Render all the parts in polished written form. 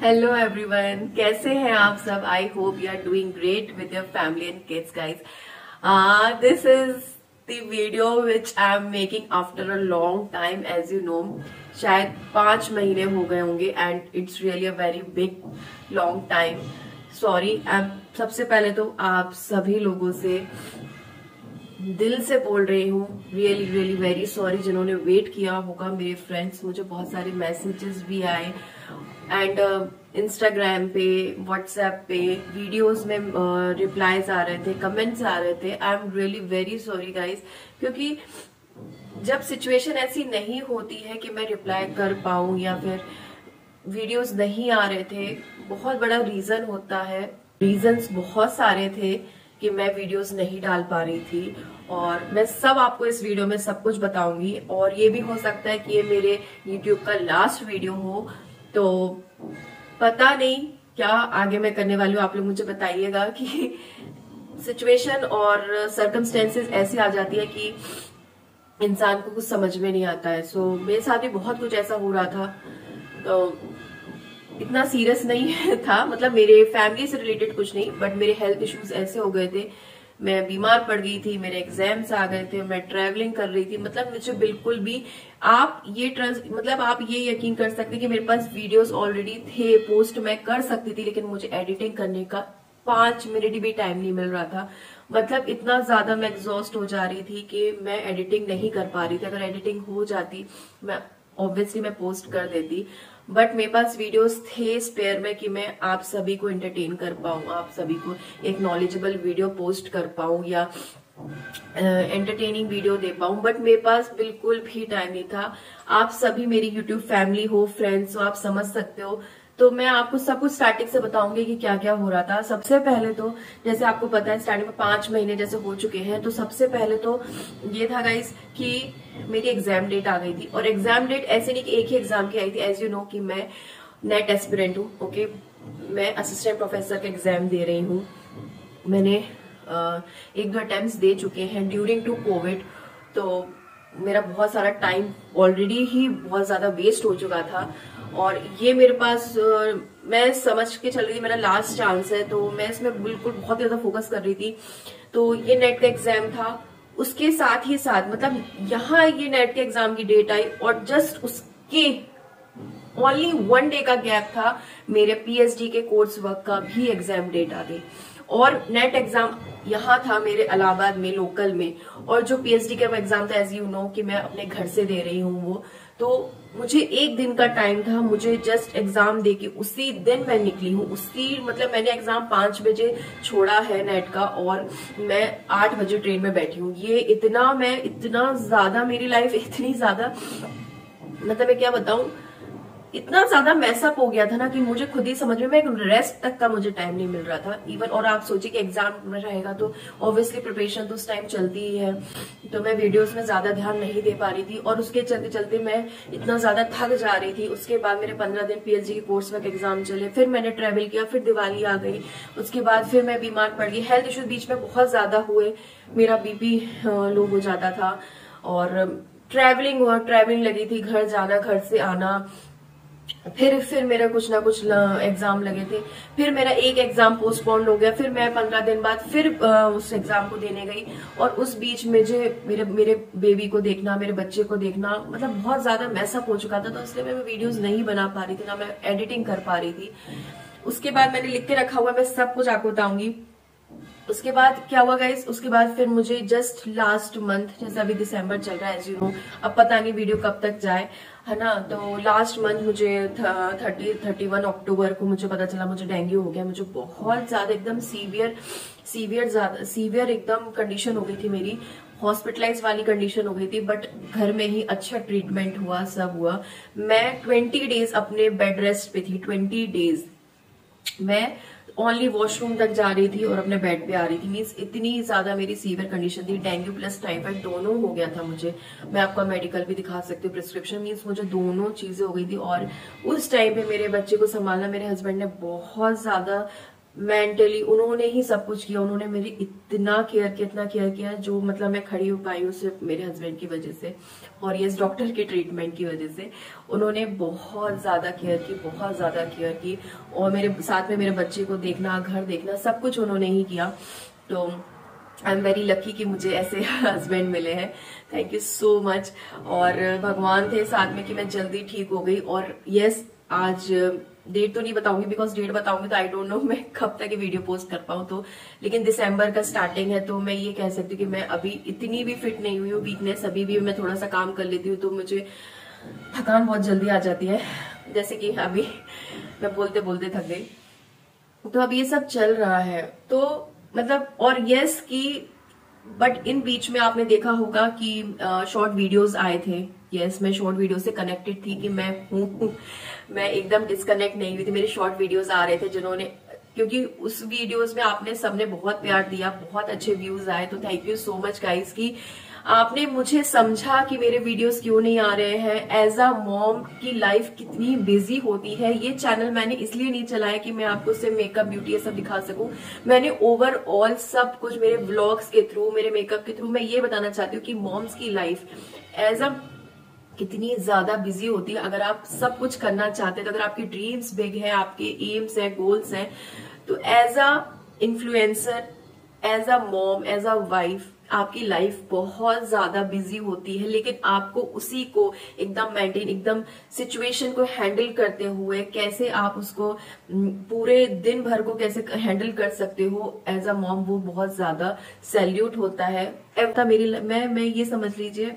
Hello everyone, कैसे हैं आप सब? I hope you are doing great with your family and kids guys. This is the video which I am making after a long time. As you know, शायद 5 महीने हो गए होंगे and it's really a very big long time. Sorry. सबसे पहले तो आप सभी लोगों से दिल से बोल रही हूँ, रियली रियली वेरी सॉरी. जिन्होंने वेट किया होगा, मेरे फ्रेंड्स, मुझे बहुत सारे मैसेजेस भी आए एंड इंस्टाग्राम पे, व्हाट्सएप पे वीडियोस में रिप्लाईज आ रहे थे, कमेंट्स आ रहे थे. I am really very sorry guys, क्योंकि जब सिचुएशन ऐसी नहीं होती है कि मैं रिप्लाई कर पाऊं या फिर वीडियोस नहीं आ रहे थे, बहुत बड़ा रीजन होता है. रीजंस बहुत सारे थे कि मैं वीडियोस नहीं डाल पा रही थी, और मैं सब आपको इस वीडियो में सब कुछ बताऊंगी. और ये भी हो सकता है कि ये मेरे यूट्यूब का लास्ट वीडियो हो, तो पता नहीं क्या आगे मैं करने वाली हूँ. आप लोग मुझे बताइएगा कि सिचुएशन और सर्कमस्टेंसेस ऐसी आ जाती है कि इंसान को कुछ समझ में नहीं आता है. सो मेरे साथ भी बहुत कुछ ऐसा हो रहा था, तो इतना सीरियस नहीं था, मतलब मेरे फैमिली से रिलेटेड कुछ नहीं, बट मेरे हेल्थ इश्यूज ऐसे हो गए थे. मैं बीमार पड़ गई थी, मेरे एग्जाम्स आ गए थे, मैं ट्रैवलिंग कर रही थी. मतलब मुझे बिल्कुल भी आप ये यकीन कर सकते कि मेरे पास वीडियोस ऑलरेडी थे, पोस्ट मैं कर सकती थी, लेकिन मुझे एडिटिंग करने का 5 मिनट भी टाइम नहीं मिल रहा था. मतलब इतना ज्यादा मैं एग्जॉस्ट हो जा रही थी कि मैं एडिटिंग नहीं कर पा रही थी. अगर एडिटिंग हो जाती, मैं ऑब्वियसली मैं पोस्ट कर देती, बट मेरे पास वीडियोस थे स्पेयर में कि मैं आप सभी को एंटरटेन कर पाऊं, आप सभी को एक नॉलेजेबल वीडियो पोस्ट कर पाऊं या एंटरटेनिंग वीडियो दे पाऊं. बट मेरे पास बिल्कुल भी टाइम नहीं था. आप सभी मेरी यूट्यूब फैमिली हो, फ्रेंड्स हो, आप समझ सकते हो. तो मैं आपको सब कुछ स्टार्टिंग से बताऊंगी कि क्या क्या हो रहा था. सबसे पहले तो जैसे आपको पता है, स्टार्टिंग में 5 महीने जैसे हो चुके हैं, तो सबसे पहले तो ये था गाइस कि मेरी एग्जाम डेट आ गई थी. और एग्जाम डेट ऐसे नहीं कि एक ही एग्जाम की आई थी. एज यू नो कि मैं नेट एस्पिरेंट हूँ. ओके, मैं असिस्टेंट प्रोफेसर का एग्जाम दे रही हूँ. मैंने 1-2 अटेम्प्ट्स दे चुके हैं ड्यूरिंग टू कोविड. तो मेरा बहुत सारा टाइम ऑलरेडी ही बहुत ज्यादा वेस्ट हो चुका था, और ये मेरे पास मैं समझ के चल रही थी मेरा लास्ट चांस है, तो मैं इसमें बिल्कुल बहुत ज्यादा फोकस कर रही थी. तो ये नेट का एग्जाम था, उसके साथ ही साथ मतलब यहाँ ये नेट के एग्जाम की डेट आई, और जस्ट उसके ओनली 1 डे का गैप था, मेरे पीएचडी के कोर्स वर्क का भी एग्जाम डेट आ गई. और नेट एग्जाम यहाँ था मेरे इलाहाबाद में, लोकल में, और जो पीएचडी का एग्जाम था, एज यू नो कि मैं अपने घर से दे रही हूँ वो. तो मुझे 1 दिन का टाइम था, मुझे जस्ट एग्जाम देके उसी दिन मैं निकली हूँ. मतलब मैंने एग्जाम 5 बजे छोड़ा है नेट का, और मैं 8 बजे ट्रेन में बैठी हूँ. ये इतना ज्यादा मेरी लाइफ इतनी ज्यादा, मतलब मैं क्या बताऊं, इतना ज्यादा मैसअप हो गया था ना कि मुझे खुद ही समझ में, एक रेस्ट तक का मुझे टाइम नहीं मिल रहा था इवन. और आप सोचिए कि एग्जाम में रहेगा तो ऑब्वियसली प्रिपरेशन तो उस टाइम चलती ही है, तो मैं वीडियोस में ज्यादा ध्यान नहीं दे पा रही थी, और उसके चलते चलते मैं इतना ज्यादा थक जा रही थी. उसके बाद मेरे 15 दिन पीएचडी के कोर्स वर्क एग्जाम चले, फिर मैंने ट्रेवल किया, फिर दिवाली आ गई, उसके बाद फिर मैं बीमार पड़ गई. हेल्थ इश्यूज बीच में बहुत ज्यादा हुए, मेरा बीपी लो हो जाता था, और ट्रैवलिंग लगी थी, घर जाना, घर से आना. फिर मेरा कुछ ना कुछ एग्जाम लगे थे, फिर मेरा एक एग्जाम पोस्टपोन्ड हो गया, फिर मैं 15 दिन बाद फिर उस एग्जाम को देने गई. और उस बीच मुझे मेरे बेबी को देखना, मेरे बच्चे को देखना, मतलब बहुत ज्यादा मैसअप हो चुका था. तो इसलिए मैं वीडियोस नहीं बना पा रही थी, ना मैं एडिटिंग कर पा रही थी. उसके बाद मैंने लिख के रखा हुआ, मैं सब कुछ आपको बताऊंगी. उसके बाद क्या हुआ गाइस, उसके बाद फिर मुझे जस्ट लास्ट मंथ, जैसे अभी दिसंबर चल रहा है एज यू नो, अब पता नहीं वीडियो कब तक जाए, है ना. तो लास्ट मंथ मुझे 31 अक्टूबर को मुझे पता चला मुझे डेंगू हो गया. मुझे बहुत ज्यादा एकदम सीवियर एकदम कंडीशन हो गई थी मेरी, हॉस्पिटलाइज वाली कंडीशन हो गई थी. बट घर में ही अच्छा ट्रीटमेंट हुआ, सब हुआ. मैं 20 डेज अपने बेड रेस्ट पे थी. 20 डेज मैं ओनली वॉशरूम तक जा रही थी और अपने बेड पे आ रही थी. मीन्स इतनी ज्यादा मेरी सीवियर कंडीशन थी. डेंगू प्लस टाइफाइड दोनों हो गया था मुझे. मैं आपको मेडिकल भी दिखा सकती हूँ, प्रिस्क्रिप्शन. मीन्स मुझे दोनों चीजें हो गई थी. और उस टाइम पे मेरे बच्चे को संभालना, मेरे हस्बैंड ने बहुत ज्यादा मेंटली उन्होंने ही सब कुछ किया। उन्होंने मेरी इतना केयर किया जो मतलब मैं खड़ी हो पाई हूँ सिर्फ मेरे हस्बैंड की वजह से और ये डॉक्टर के ट्रीटमेंट की वजह से। उन्होंने बहुत ज्यादा केयर की और मेरे साथ में मेरे बच्चे को देखना, घर देखना, सब कुछ उन्होंने ही किया। तो आई एम वेरी लकी कि मुझे ऐसे हस्बैंड मिले हैं। Thank you so much. और भगवान थे साथ में कि मैं जल्दी ठीक हो गई। और यस, आज डेट तो नहीं बताऊंगी बिकॉज डेट बताऊंगी तो आई डोंट नो मैं कब तक ये वीडियो पोस्ट कर पाऊं। तो लेकिन दिसंबर का स्टार्टिंग है तो मैं ये कह सकती हूँ कि मैं अभी इतनी भी फिट नहीं हुई हूँ। वीकनेस अभी भी, मैं थोड़ा सा काम कर लेती हूँ तो मुझे थकान बहुत जल्दी आ जाती है, जैसे कि अभी मैं बोलते बोलते थक गई। तो अब ये सब चल रहा है तो मतलब, और यस कि बट इन बीच में आपने देखा होगा कि शॉर्ट वीडियोस आए थे। यस, मैं शॉर्ट वीडियो से कनेक्टेड थी कि मैं हूँ मैं एकदम डिस्कनेक्ट नहीं हुई थी। मेरे शॉर्ट वीडियोस आ रहे थे जिन्होंने, क्योंकि उस वीडियोस में आपने सबने बहुत प्यार दिया, बहुत अच्छे व्यूज आए। तो thank you so much guys कि आपने मुझे समझा कि मेरे वीडियोस क्यों नहीं आ रहे हैं। एज अ मॉम की लाइफ कितनी बिजी होती है। ये चैनल मैंने इसलिए नहीं चलाया कि मैं आपको सिर्फ मेकअप, ब्यूटी ये सब दिखा सकूं। मैंने ओवरऑल सब कुछ मेरे व्लॉग्स के थ्रू, मेरे मेकअप के थ्रू मैं ये बताना चाहती हूँ कि मॉम्स की लाइफ एज अ कितनी ज्यादा बिजी होती है। अगर आप सब कुछ करना चाहते हैं, तो अगर आपकी ड्रीम्स बिग है, आपके एम्स है, गोल्स हैं, तो as a influencer, as a mom, as a wife आपकी लाइफ बहुत ज्यादा बिजी होती है। लेकिन आपको उसी को एकदम मेंटेन, एकदम सिचुएशन को हैंडल करते हुए कैसे आप उसको पूरे दिन भर को कैसे हैंडल कर सकते हो एज अ मॉम, वो बहुत ज्यादा सैल्यूट होता है। मेरी मैं ये समझ लीजिए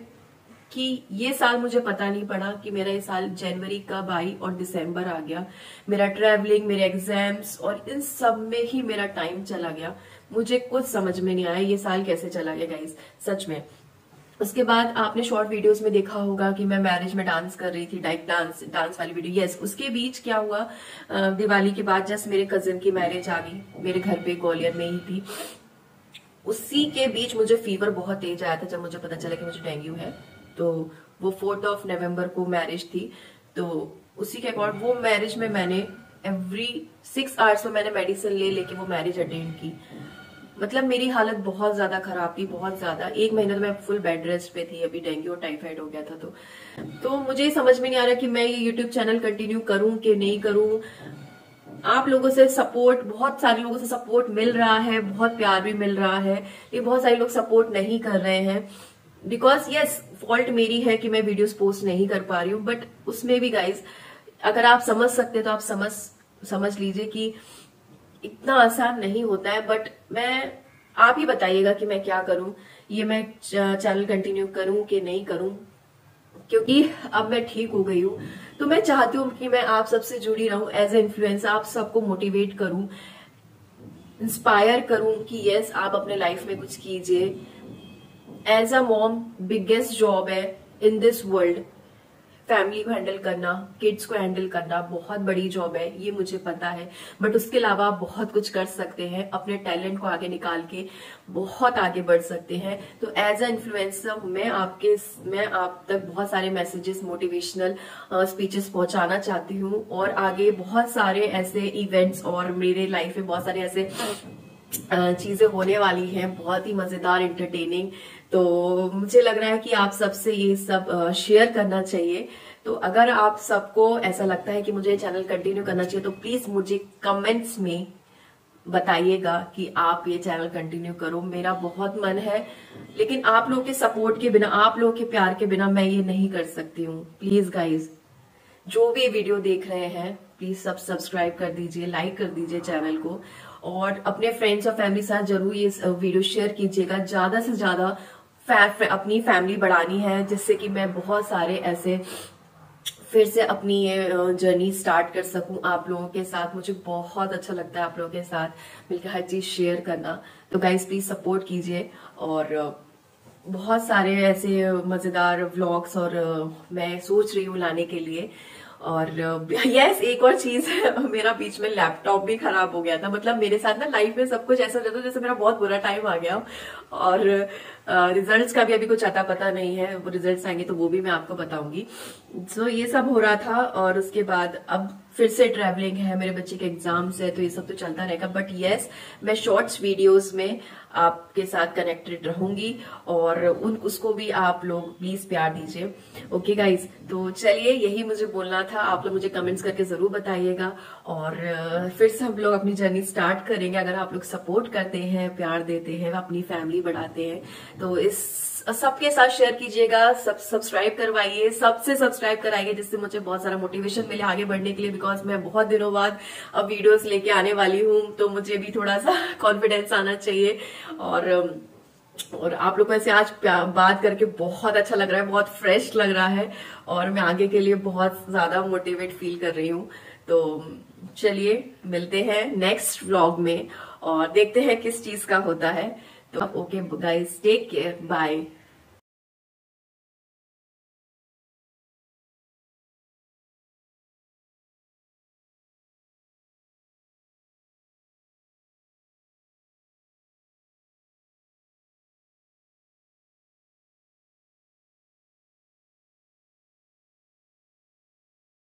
कि ये साल मुझे पता नहीं पड़ा कि मेरा ये साल जनवरी कब आई और दिसंबर आ गया। मेरा ट्रैवलिंग, मेरे एग्जाम्स और इन सब में ही मेरा टाइम चला गया। मुझे कुछ समझ में नहीं आया ये साल कैसे चला गया गाइस, सच में। उसके बाद आपने शॉर्ट वीडियोस में देखा होगा कि मैं मैरिज में डांस कर रही थी, डाइट डांस वाली वीडियो। यस, उसके बीच क्या हुआ, दिवाली के बाद जस्ट मेरे कजिन की मैरिज आ गई, मेरे घर पे ग्वालियर में ही थी। उसी के बीच मुझे फीवर बहुत तेज आया था जब मुझे पता चला कि मुझे डेंगू है। तो वो 4 नवंबर को मैरिज थी। तो उसी के अकॉर्डिंग वो मैरिज में मैंने एवरी 6 आवर्स में मैंने मेडिसिन लेके वो मैरिज अटेंड की। मतलब मेरी हालत बहुत ज्यादा खराब थी, बहुत ज्यादा। 1 महीने तो मैं फुल बेड रेस्ट पे थी। अभी डेंगू और टाइफाइड हो गया था। तो मुझे समझ में नहीं आ रहा कि मैं ये यूट्यूब चैनल कंटिन्यू करूं कि नहीं करूं। आप लोगों से सपोर्ट, बहुत सारे लोगों से सपोर्ट मिल रहा है, बहुत प्यार भी मिल रहा है, लेकिन बहुत सारे लोग सपोर्ट नहीं कर रहे हैं। बिकॉज यस, फॉल्ट मेरी है कि मैं वीडियोस पोस्ट नहीं कर पा रही हूँ। बट उसमें भी गाइज, अगर आप समझ सकते तो आप समझ लीजिए कि इतना आसान नहीं होता है। बट आप ही बताइएगा कि मैं क्या करूं, ये मैं चैनल कंटिन्यू करूं कि नहीं करूं, क्योंकि अब मैं ठीक हो गई हूं। तो मैं चाहती हूँ कि मैं आप सबसे जुड़ी रहूं एज ए इन्फ्लुएंसर, आप सबको मोटिवेट करूं, इंस्पायर करूं कि यस, आप अपने लाइफ में कुछ कीजिए। As a mom biggest job है इन दिस वर्ल्ड। फैमिली को हैंडल करना, किड्स को हैंडल करना बहुत बड़ी जॉब है, ये मुझे पता है। बट उसके अलावा आप बहुत कुछ कर सकते हैं, अपने टैलेंट को आगे निकाल के बहुत आगे बढ़ सकते हैं। तो एज अ इन्फ्लुएंसर मैं आप तक बहुत सारे मैसेजेस, मोटिवेशनल स्पीचेस पहुंचाना चाहती हूँ। और आगे बहुत सारे ऐसे इवेंट्स और मेरे लाइफ में बहुत सारे ऐसे चीजें होने वाली हैं, बहुत ही मजेदार, एंटरटेनिंग। तो मुझे लग रहा है कि आप सबसे ये सब शेयर करना चाहिए। तो अगर आप सबको ऐसा लगता है कि मुझे चैनल कंटिन्यू करना चाहिए तो प्लीज मुझे कमेंट्स में बताइएगा कि आप ये चैनल कंटिन्यू करो। मेरा बहुत मन है, लेकिन आप लोग के सपोर्ट के बिना, आप लोग के प्यार के बिना मैं ये नहीं कर सकती हूँ। प्लीज गाइज, जो भी वीडियो देख रहे हैं प्लीज सब सब्सक्राइब कर दीजिए, लाइक कर दीजिए चैनल को, और अपने फ्रेंड्स और फैमिली के साथ जरूर ये वीडियो शेयर कीजिएगा। ज्यादा से ज्यादा अपनी फैमिली बढ़ानी है, जिससे कि मैं बहुत सारे ऐसे फिर से अपनी ये जर्नी स्टार्ट कर सकूं आप लोगों के साथ। मुझे बहुत अच्छा लगता है आप लोगों के साथ मिलकर हर चीज शेयर करना। तो गाइज प्लीज सपोर्ट कीजिए, और बहुत सारे ऐसे मजेदार व्लॉग्स और मैं सोच रही हूँ लाने के लिए। और यस, एक और चीज है, मेरा बीच में लैपटॉप भी खराब हो गया था। मतलब मेरे साथ ना लाइफ में सब कुछ ऐसा रहता है जैसे मेरा बहुत बुरा टाइम आ गया। और रिजल्ट्स का भी अभी कुछ अता पता नहीं है, वो रिजल्ट्स आएंगे तो वो भी मैं आपको बताऊंगी। सो ये सब हो रहा था और उसके बाद अब फिर से ट्रैवलिंग है, मेरे बच्चे के एग्जाम्स है, तो ये सब तो चलता रहेगा। बट यस, मैं शॉर्ट्स वीडियोस में आपके साथ कनेक्टेड रहूंगी और उसको भी आप लोग प्लीज प्यार दीजिए। ओके गाइज, तो चलिए यही मुझे बोलना था। आप लोग मुझे कमेंट्स करके जरूर बताइएगा और फिर से हम लोग अपनी जर्नी स्टार्ट करेंगे। अगर आप लोग सपोर्ट करते हैं, प्यार देते हैं, अपनी फैमिली बढ़ाते हैं, तो इस सबके साथ शेयर कीजिएगा, सब्सक्राइब करवाइए, सबसे सब्सक्राइब कराइए, जिससे मुझे बहुत सारा मोटिवेशन मिले आगे बढ़ने के लिए। बिकॉज मैं बहुत दिनों बाद अब वीडियोस लेके आने वाली हूँ, तो मुझे भी थोड़ा सा कॉन्फिडेंस आना चाहिए। और आप लोगों से आज बात करके बहुत अच्छा लग रहा है, बहुत फ्रेश लग रहा है और मैं आगे के लिए बहुत ज्यादा मोटिवेट फील कर रही हूँ। तो चलिए मिलते हैं नेक्स्ट व्लॉग में और देखते हैं किस चीज का होता है। तो okay guys, take care, bye.